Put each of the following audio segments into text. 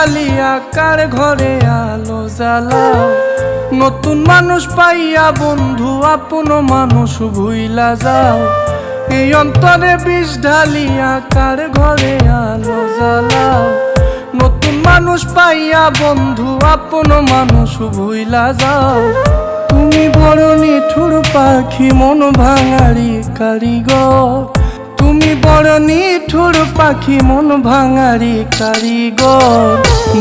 ঢালিয়া কার ঘরে আলো জ্বালাও। নতুন মানুষ পাইয়া বন্ধু আপন মানুষ ভুইলা যাও। এই অন্তরে বিষ ঢালিয়া কার ঘরে আলো জ্বালাও। নতুন মানুষ পাইয়া বন্ধু আপন মানুষ ভুইলা যাও। তুমি বড় নিঠুর পাখি মন ভাঙারি কারিগর। তুমি বড় নিঠুর পাখি মন ভাঙারি কারিগর।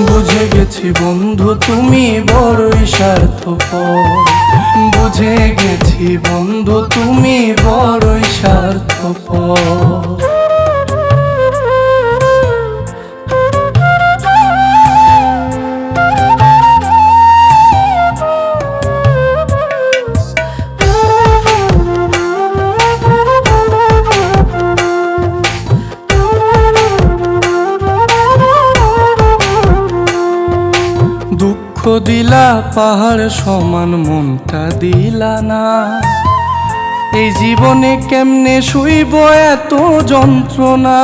বুঝে গেছি বন্ধু তুমি বড়ই স্বার্থপর। বুঝে গেছি বন্ধু তুমি বড়ই স্বার্থপর। দুঃখ দিলা পাহাড় সমান মনটা দিলা না। এই জীবনে কেমনে শুইব এত যন্ত্রণা।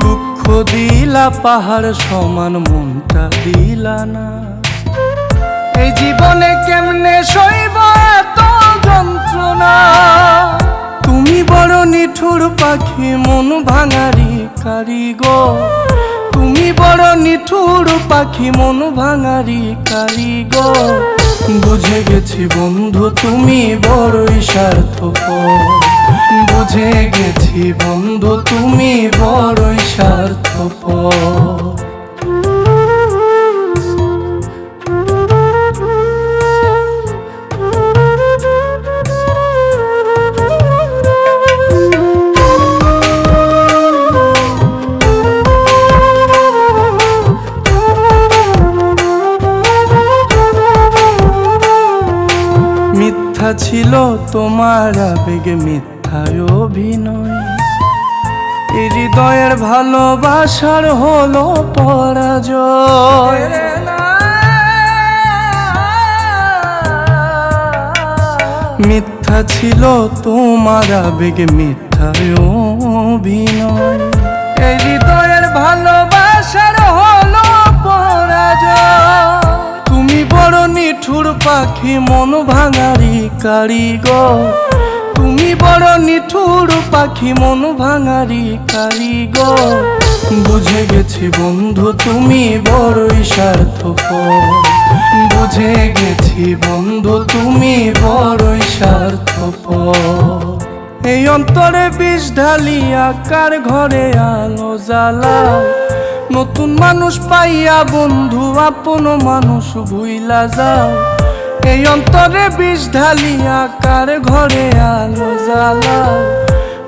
দুঃখ দিলা পাহাড় সমান মনটা দিলা না। এই জীবনে কেমনে শুইব এত যন্ত্রণা। তুমি বড় নিঠুর পাখি মন ভাঙারি কারিগর। তুমি বড় নিঠুর পাখি মন ভাঙারি কারিগর। বুঝে গেছি বন্ধু তুমি বড়ই স্বার্থপর। বুঝে গেছি বন্ধু তুমি বড়ই স্বার্থপর। মিথ্যা ছিল তোমার আবেগে মিথ্যায় অভিনয়। এই হৃদয়ের ভালোবাসার হলো পরাজয়। মিথ্যা ছিল তোমার আবেগে মিথ্যায় অভিনয়। এই হৃদয়ের ভালোবাসার হলো পরাজয়। তুমি বড় নিঠুর পাখি মন ভাঙারি কারিগর। তুমি বড় নিঠুর পাখি মন ভাঙারি কারিগর। বুঝে গেছি বন্ধু তুমি বড়ই স্বার্থপর। বুঝে গেছি বন্ধু তুমি বড়ই স্বার্থপর। এই অন্তরে বিষ ঢালিয়া কার ঘরে আলো জ্বালাও। নতুন মানুষ পাইয়া বন্ধু আপন মানুষ ভুইলা যাও। এই অন্তরে বিষ ঢালিয়া কার ঘরে আলো জ্বালাও।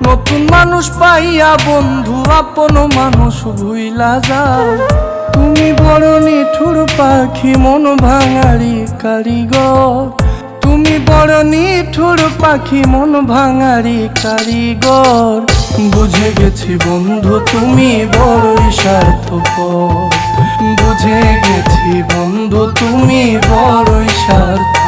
নতুন মানুষ পাইয়া বন্ধু আপন মানুষ ভুইলা যাও। তুমি বড় নিঠুর পাখি মন ভাঙারি কারিগর। তুমি বড় নিঠুর পাখি মন ভাঙারি কারিগর। বুঝে গেছি বন্ধু তুমি বড়ই স্বার্থপর। বুঝে গেছি বন্ধু তুমি বড়ই স্বার্থপর।